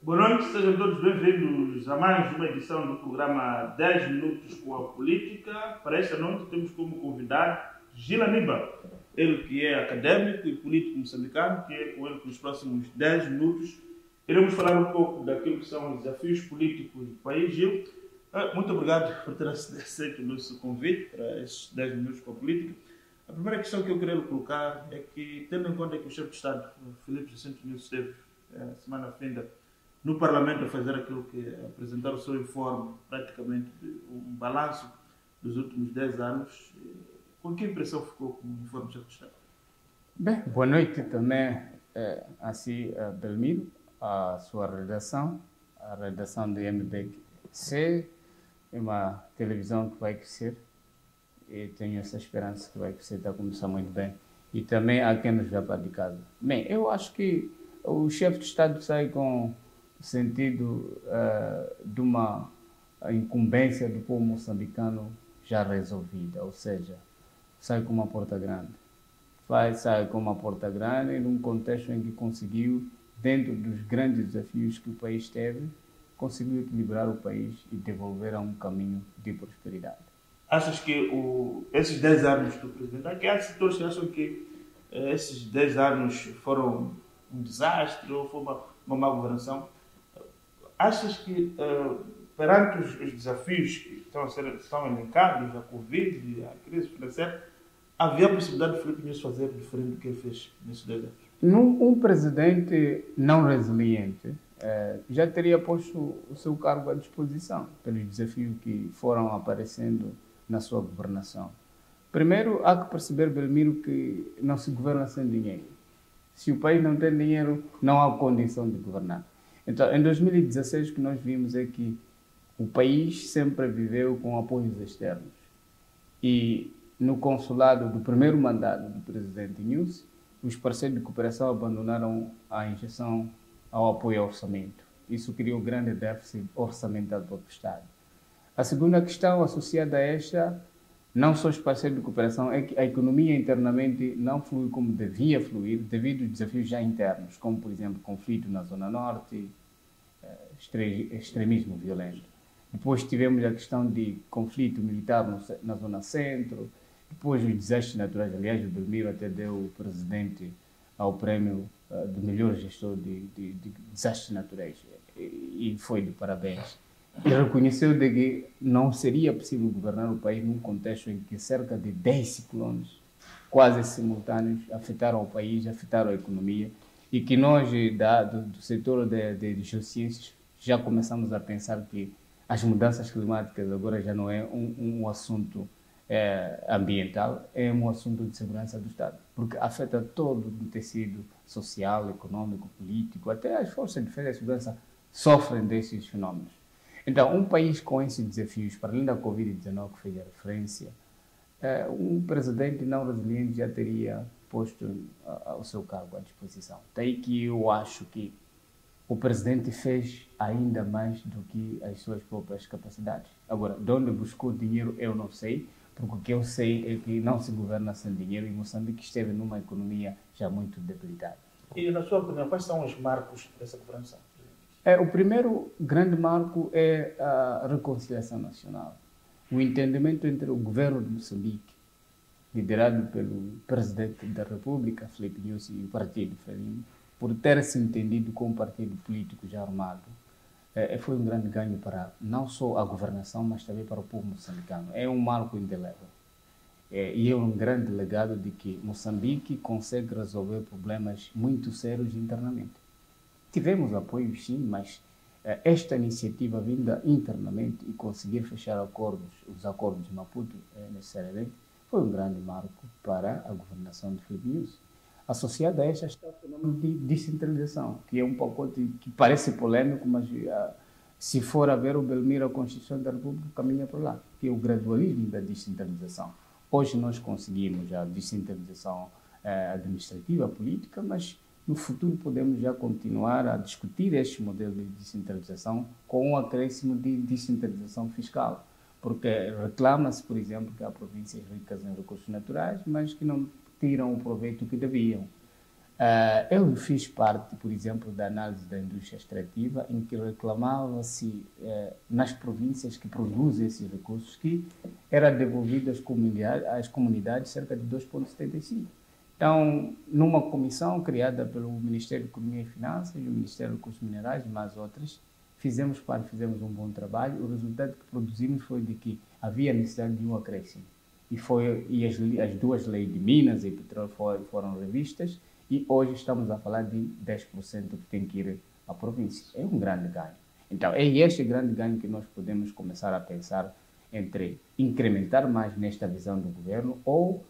Boa noite, sejam todos bem-vindos a mais uma edição do programa 10 Minutos com a Política. Para esta noite temos como convidado Gil Aníbal, ele que é académico e político moçambicano, que é com ele que nos próximos 10 minutos iremos falar um pouco daquilo que são os desafios políticos do país. Gil, muito obrigado por ter aceito o nosso convite para esses 10 minutos com a política. A primeira questão que eu queria lhe colocar é que, tendo em conta que o chefe de Estado, Filipe Jacinto Nunes, esteve semana finda no Parlamento a fazer aquilo que é apresentar o seu informe, praticamente um balanço dos últimos 10 anos, com que impressão ficou com o informe do chefe de Estado? Bem, boa noite também Belmiro, a sua redação, a redação do MBC, é uma televisão que vai crescer e tenho essa esperança que vai crescer, está a começar muito bem. E também a quem nos vê para de casa. Bem, eu acho que o chefe de Estado sai com o sentido de uma incumbência do povo moçambicano já resolvida, ou seja, sai com uma porta grande. Sai com uma porta grande num contexto em que conseguiu, dentro dos grandes desafios que o país teve, conseguiu equilibrar o país e devolver a um caminho de prosperidade. Achas que esses 10 anos do presidente, há setores que acham que esses 10 anos foram um desastre ou foi uma má governação? Achas que, perante os desafios que estão elencados, a Covid, a crise financeira, havia a possibilidade de Filipe Nunes fazer diferente do que ele fez nesses 10 anos? Um presidente não resiliente já teria posto o seu cargo à disposição pelos desafios que foram aparecendo na sua governação. Primeiro, há que perceber, Belmiro, que não se governa sem dinheiro. Se o país não tem dinheiro, não há condição de governar. Então, em 2016, o que nós vimos é que o país sempre viveu com apoios externos. E no consulado do primeiro mandato do presidente Nunes, os parceiros de cooperação abandonaram a injeção ao apoio ao orçamento. Isso criou um grande déficit orçamental para o Estado. A segunda questão associada a esta, não só os parceiros de cooperação, é que a economia internamente não flui como devia fluir devido aos desafios já internos, como, por exemplo, conflito na Zona Norte, extremismo violento. Depois tivemos a questão de conflito militar na Zona Centro, depois os desastres naturais. Aliás, o Belmiro até deu o presidente ao prémio do melhor gestor de desastres naturais e foi de parabéns. E reconheceu de que não seria possível governar o país num contexto em que cerca de 10 ciclones quase simultâneos afetaram o país, afetaram a economia e que nós, do setor de geociências, já começamos a pensar que as mudanças climáticas agora já não é um assunto ambiental, é um assunto de segurança do Estado, porque afeta todo o tecido social, econômico, político, até as forças de defesa e segurança sofrem desses fenómenos. Então, um país com esses desafios, para além da Covid-19 que fez a referência, um presidente não resiliente já teria posto o seu cargo à disposição. Daí que eu acho que o presidente fez ainda mais do que as suas próprias capacidades. Agora, de onde buscou dinheiro eu não sei, porque o que eu sei é que não se governa sem dinheiro e Moçambique esteve numa economia já muito debilitada. E, na sua opinião, quais são os marcos dessa governação? O primeiro grande marco é a reconciliação nacional. O entendimento entre o governo de Moçambique, liderado pelo presidente da República, Filipe Nunes, e o partido Frelimo, por ter se entendido com um partido político já armado, foi um grande ganho para não só a governação, mas também para o povo moçambicano. É um marco indelével. E é um grande legado de que Moçambique consegue resolver problemas muito sérios internamente. Tivemos apoio, sim, mas esta iniciativa vinda internamente e conseguir fechar os acordos de Maputo, necessariamente, foi um grande marco para a governação de Filipe Nunes. Associada a esta está o fenômeno de descentralização, que é um pacote que parece polêmico, mas se for a ver o Belmiro, a Constituição da República caminha por lá, que é o gradualismo da descentralização. Hoje nós conseguimos a descentralização administrativa, política, mas no futuro podemos já continuar a discutir este modelo de descentralização com um acréscimo de descentralização fiscal, porque reclama-se, por exemplo, que há províncias ricas em recursos naturais, mas que não tiram o proveito que deviam. Eu fiz parte, por exemplo, da análise da indústria extrativa, em que reclamava-se nas províncias que produzem esses recursos que era devolvido às comunidades cerca de 2,75. Então, numa comissão criada pelo Ministério da Economia e Finanças, o Ministério dos Recursos Minerais e mais outras, fizemos um bom trabalho. O resultado que produzimos foi de que havia necessidade de um acréscimo. E as duas leis de Minas e Petróleo foram revistas, e hoje estamos a falar de 10% que tem que ir à província. É um grande ganho. Então, é este grande ganho que nós podemos começar a pensar entre incrementar mais nesta visão do governo ou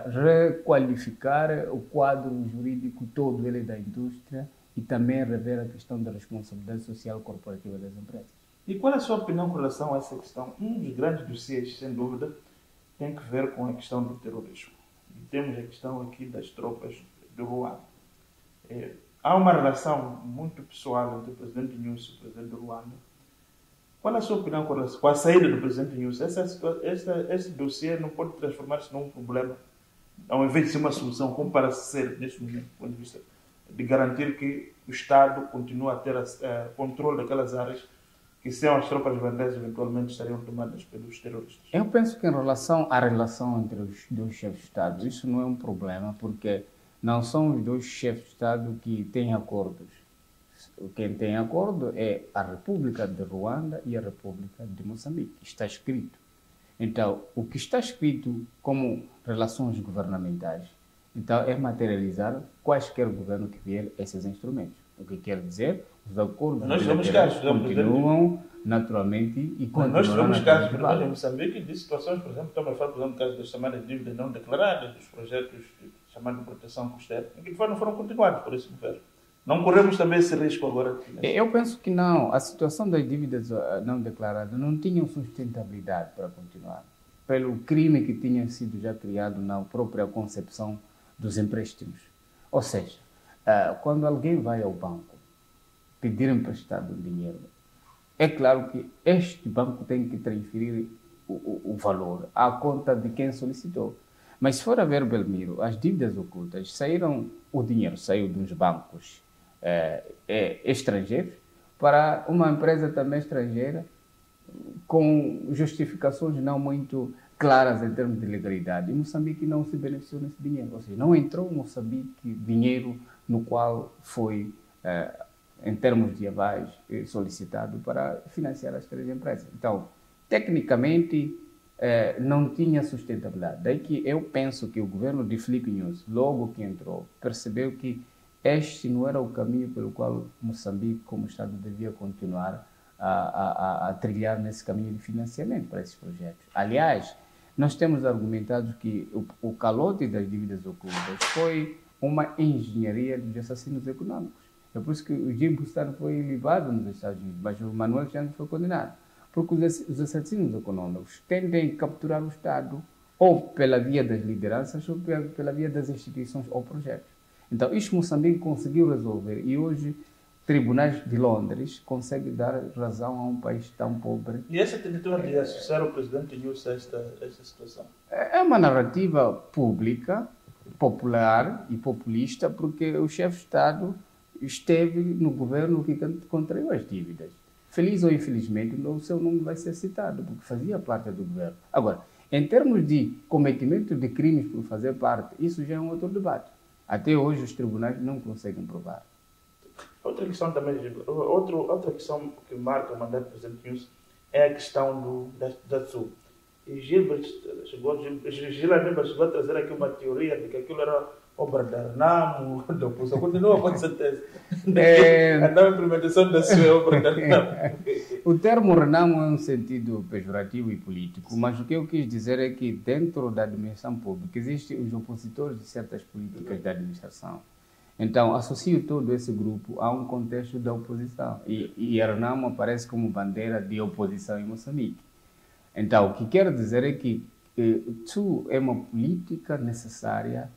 requalificar o quadro jurídico todo ele da indústria e também rever a questão da responsabilidade social corporativa das empresas. E qual é a sua opinião com relação a essa questão? Um dos grandes dossiês, sem dúvida, tem que ver com a questão do terrorismo. E temos a questão aqui das tropas do Ruanda. Há uma relação muito pessoal entre o presidente Nyusi e o presidente do Ruanda. Qual é a sua opinião com a saída do presidente Nyusi? Esse dossiê não pode transformar-se num problema, ao invés de ser uma solução, como parece ser neste momento, do ponto de vista de garantir que o Estado continua a ter controle daquelas áreas que, sem as tropas ruandesas, eventualmente estariam tomadas pelos terroristas. Eu penso que em relação à relação entre os dois chefes de Estado, isso não é um problema, porque não são os dois chefes de Estado que têm acordos. Quem tem acordo é a República de Ruanda e a República de Moçambique. Está escrito. Então, o que está escrito como relações governamentais, então, é materializar quaisquer governo que vier esses instrumentos. O que quer dizer, os acordos continuam naturalmente e continuam. Nós tivemos casos, por exemplo, em Moçambique, de situações, por exemplo, estamos a falar, por exemplo, do caso das chamadas dívidas não declaradas, dos projetos chamados de proteção costeira, que não foram continuados por esse governo. Não corremos também esse risco agora? Eu penso que não. A situação das dívidas não declaradas não tinha sustentabilidade para continuar, pelo crime que tinha sido já criado na própria concepção dos empréstimos. Ou seja, quando alguém vai ao banco pedir emprestado dinheiro, é claro que este banco tem que transferir o valor à conta de quem solicitou. Mas se for a ver, Belmiro, as dívidas ocultas o dinheiro saiu dos bancos estrangeiros para uma empresa também estrangeira com justificações não muito claras em termos de legalidade. E Moçambique não se beneficiou desse dinheiro. Ou seja, não entrou em Moçambique dinheiro no qual foi, em termos de avais, solicitado para financiar as três empresas. Então, tecnicamente, não tinha sustentabilidade. Daí que eu penso que o governo de Filipe Nyusi, logo que entrou, percebeu que este não era o caminho pelo qual Moçambique, como Estado, devia continuar a trilhar nesse caminho de financiamento para esses projetos. Aliás, nós temos argumentado que o calote das dívidas ocultas foi uma engenharia dos assassinos econômicos. É por isso que o Jim Bustano foi libado nos Estados Unidos, mas o Manuel Jango foi condenado. Porque os assassinos econômicos tendem a capturar o Estado ou pela via das lideranças ou pela via das instituições ou projetos. Então, isto Moçambique conseguiu resolver e hoje tribunais de Londres conseguem dar razão a um país tão pobre. E essa tentativa de associar o presidente Nyusi a esta situação? É uma narrativa pública, popular e populista, porque o chefe de Estado esteve no governo que contraiu as dívidas. Feliz ou infelizmente, o seu nome vai ser citado, porque fazia parte do governo. Agora, em termos de cometimento de crimes por fazer parte, isso já é um outro debate. Até hoje os tribunais não conseguem provar. Outra questão também, outra questão que marca o mandato do presidente Nyusi é a questão da Sul. E Gila Neba chegou a trazer aqui uma teoria de que aquilo era obra da Renamo, da oposição. Continua com certeza. A nova implementação da Sul é obra da Renamo. O termo Renamo é um sentido pejorativo e político, mas o que eu quis dizer é que dentro da administração pública existem os opositores de certas políticas da administração. Então, associo todo esse grupo a um contexto da oposição. E a Renamo aparece como bandeira de oposição em Moçambique. Então, o que quero dizer é que isso é uma política necessária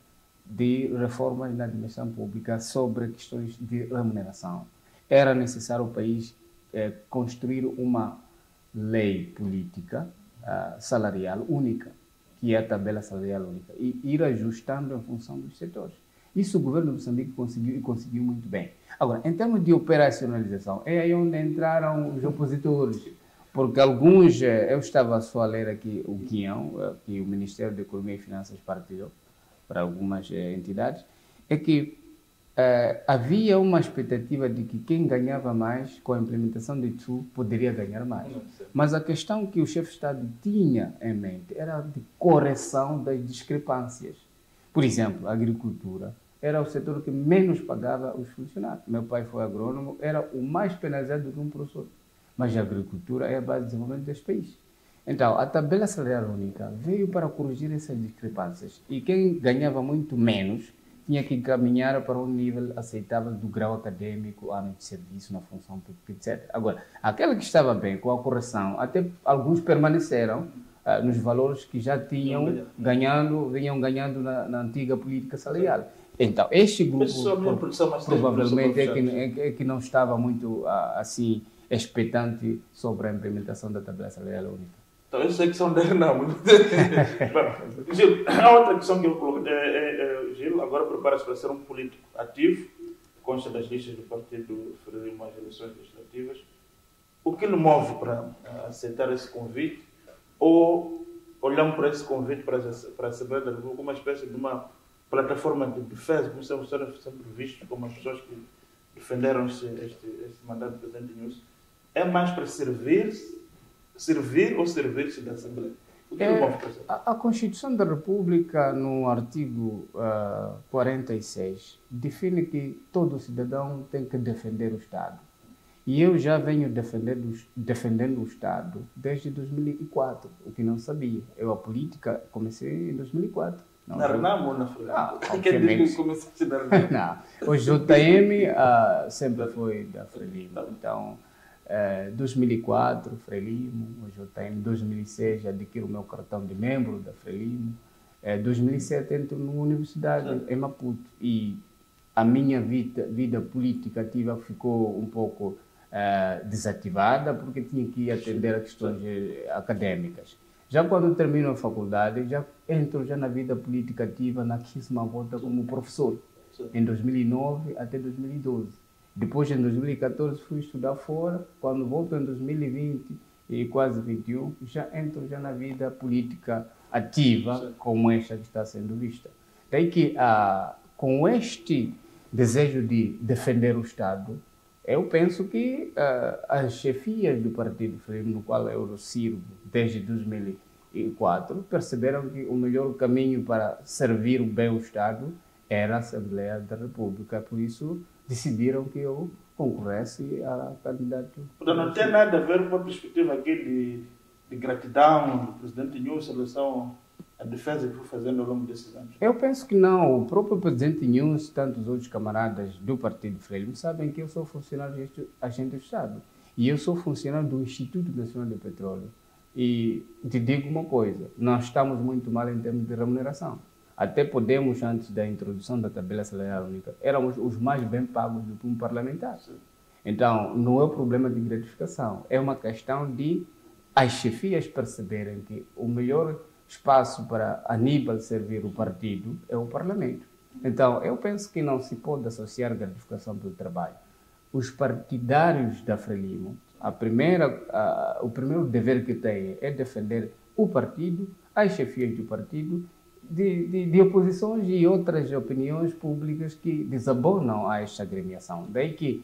de reformas na administração pública sobre questões de remuneração. Era necessário o país construir uma lei política salarial única, que é a tabela salarial única, e ir ajustando em função dos setores. Isso o governo de Moçambique conseguiu e conseguiu muito bem. Agora, em termos de operacionalização, é aí onde entraram os opositores. Porque alguns, eu estava só a ler aqui o guião que o Ministério da Economia e Finanças partilhou para algumas entidades, é que havia uma expectativa de que quem ganhava mais com a implementação de TU poderia ganhar mais. Mas a questão que o chefe de Estado tinha em mente era de correção das discrepâncias. Por exemplo, a agricultura era o setor que menos pagava os funcionários. Meu pai foi agrônomo, era o mais penalizado do que um professor. Mas a agricultura é a base de desenvolvimento deste país. Então, a tabela salarial única veio para corrigir essas discrepâncias. E quem ganhava muito menos tinha que caminhar para um nível aceitável do grau acadêmico, ano de serviço, na função pública, etc. Agora, aquele que estava bem com a correção, até alguns permaneceram nos valores que já vinham ganhando na antiga política salarial. Então, este grupo provavelmente é que não estava muito assim expectante sobre a implementação da tabela salarial única. Então, essa é a questão dele, não. Gil, a outra questão que eu coloquei Gil agora prepara-se para ser um político ativo, consta das listas do partido Frelimo às eleições legislativas. O que lhe move para aceitar esse convite? Ou olhamos para esse convite para a Assembleia da República como uma espécie de uma plataforma de defesa, como são sempre vistos como as pessoas que defenderam este mandato do presidente Inhosso? É mais para servir ou servir-se da Assembleia? O que é a Constituição da República, no artigo 46, define que todo cidadão tem que defender o Estado. E eu já venho defendendo o Estado desde 2004, o que não sabia. A política comecei em 2004. Na RENAM ou na FRELIMO? Quem diz que comecei na RENAM? Não, o JM sempre foi da FRELIMO. Então, 2004, FRELIMO, o JM, 2006 adquiro o meu cartão de membro da FRELIMO, 2007 entro na universidade em Maputo e a minha vida política ativa ficou um pouco desativada porque tinha que atender a questões acadêmicas. Já quando termino a faculdade, já entro na vida política ativa na 15ª volta como professor, em 2009 até 2012. Depois, em 2014, fui estudar fora. Quando volto em 2020 e quase 21, já entro na vida política ativa, como esta que está sendo vista. Daí que, com este desejo de defender o Estado, eu penso que as chefias do Partido Frelimo, no qual eu sirvo desde 2004, perceberam que o melhor caminho para servir bem o Estado era a Assembleia da República. Por isso, decidiram que eu concorresse a candidato. Portanto, não tem nada a ver com a perspectiva aqui de gratidão do presidente Inhosso em relação à defesa que foi fazendo ao longo desses anos? Eu penso que não. O próprio presidente Inhosso e tantos outros camaradas do Partido Frelimo sabem que eu sou funcionário agente do Estado. E eu sou funcionário do Instituto Nacional de Petróleo. E te digo uma coisa, nós estamos muito mal em termos de remuneração. Até podemos, antes da introdução da tabela salarial única, éramos os mais bem pagos do que um parlamentar. Então, não é um problema de gratificação, é uma questão de as chefias perceberem que o melhor espaço para Aníbal servir o partido é o Parlamento. Então, eu penso que não se pode associar gratificação pelo trabalho. Os partidários da Frelimo, o primeiro dever que têm é defender o partido, as chefias do partido, de oposições e outras opiniões públicas que desabonam a esta agremiação. Daí que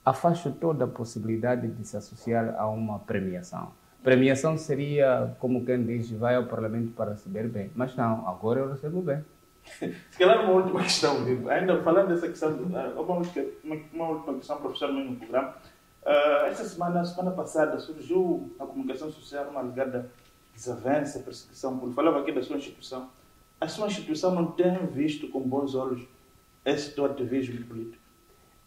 afasto toda a possibilidade de se associar a uma premiação. Premiação seria, como quem diz, vai ao Parlamento para receber bem. Mas não, agora eu recebo bem. Se calhar uma última questão, ainda falando dessa questão, uma última questão, professor, no programa. Esta semana passada, surgiu na comunicação social uma alegada desavença, perseguição, porque falava aqui da sua instituição. A sua instituição não tem visto com bons olhos esse teu ativismo político.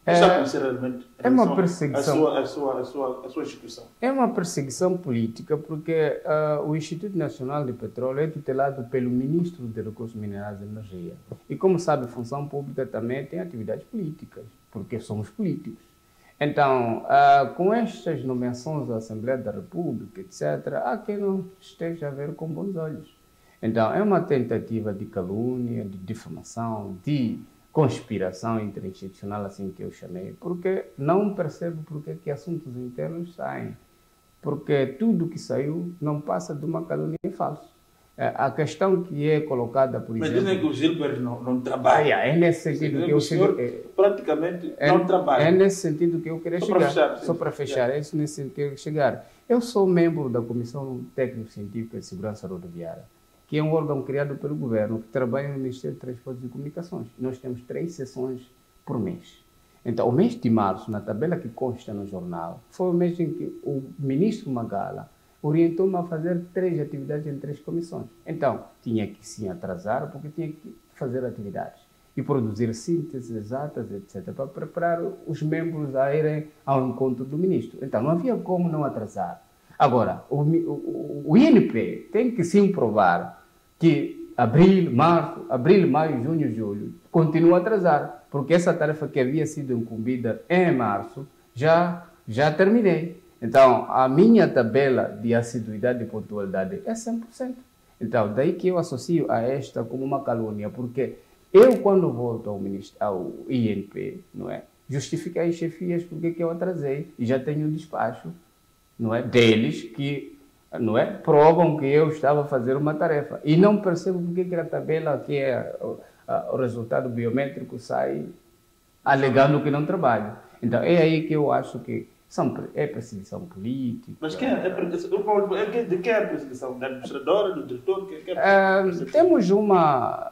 É uma perseguição. A sua instituição. É uma perseguição política porque o Instituto Nacional de Petróleo é tutelado pelo Ministro de Recursos Minerais e Energia. E como sabe, a função pública também tem atividades políticas, porque somos políticos. Então, com estas nomeações da Assembleia da República, etc., há quem não esteja a ver com bons olhos. Então, é uma tentativa de calúnia, de difamação, de conspiração interinstitucional, assim que eu chamei, porque não percebo porque que assuntos internos saem. Porque tudo que saiu não passa de uma calúnia falsa. A questão que é colocada, por exemplo... Mas dizem que o Gilberto não trabalha. É nesse sentido que eu chego... praticamente não trabalha. É nesse sentido que eu queria chegar. Só para fechar, é isso nesse sentido que eu queria chegar. Eu sou membro da Comissão Técnico-Científica de Segurança Rodoviária, que é um órgão criado pelo governo que trabalha no Ministério de Transportes e Comunicações. Nós temos 3 sessões por mês. Então, o mês de março, na tabela que consta no jornal, foi o mês em que o ministro Magala orientou-me a fazer 3 atividades em 3 comissões. Então, tinha que sim atrasar, porque tinha que fazer atividades e produzir sínteses exatas, etc., para preparar os membros a irem ao encontro do ministro. Então, não havia como não atrasar. Agora, o INP tem que sim provar que abril, maio, junho, julho, continua a atrasar, porque essa tarefa que havia sido incumbida em março, já terminei. Então, a minha tabela de assiduidade e pontualidade é 100%. Então, daí que eu associo a esta como uma calúnia, porque eu, quando volto ao INP, não é, justifiquei as chefias porque que eu atrasei e já tenho um despacho, não é, deles que, não é, provam que eu estava a fazer uma tarefa. E não percebo porque que a tabela, que é o resultado biométrico, sai alegando que não trabalho. Então, é aí que eu acho que é perseguição política. Mas quem de quem é a perseguição? Da administradora, do diretor? Temos uma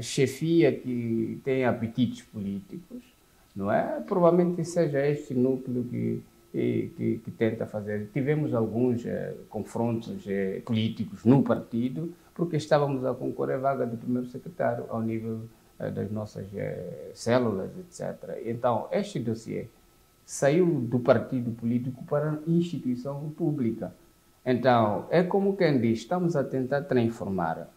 chefia que tem apetites políticos, não é? Provavelmente seja este núcleo que tenta fazer. Tivemos alguns confrontos políticos no partido, porque estávamos a concorrer à vaga de primeiro secretário ao nível das nossas células, etc. Então, este dossiê saiu do partido político para a instituição pública. Então, é como quem diz, estamos a tentar transformar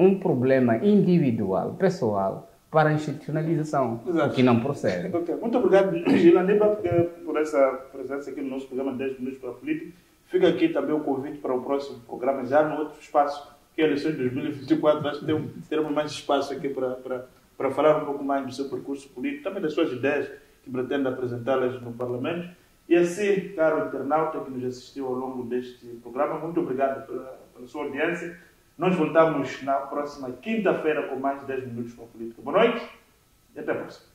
um problema individual, pessoal, para a institucionalização, o que não procede. Okay. Muito obrigado, Gila Niba, por essa presença aqui no nosso programa 10 Minutos para a Política. Fica aqui também o convite para o próximo programa, já no outro espaço, que é a eleição de 2024. Acho que teremos mais espaço aqui para falar um pouco mais do seu percurso político, também das suas ideias, que pretende apresentá-las no Parlamento. E assim, caro internauta que nos assistiu ao longo deste programa, muito obrigado pela sua audiência. Nós voltamos na próxima quinta-feira com mais 10 Minutos com a Política. Boa noite e até a próxima.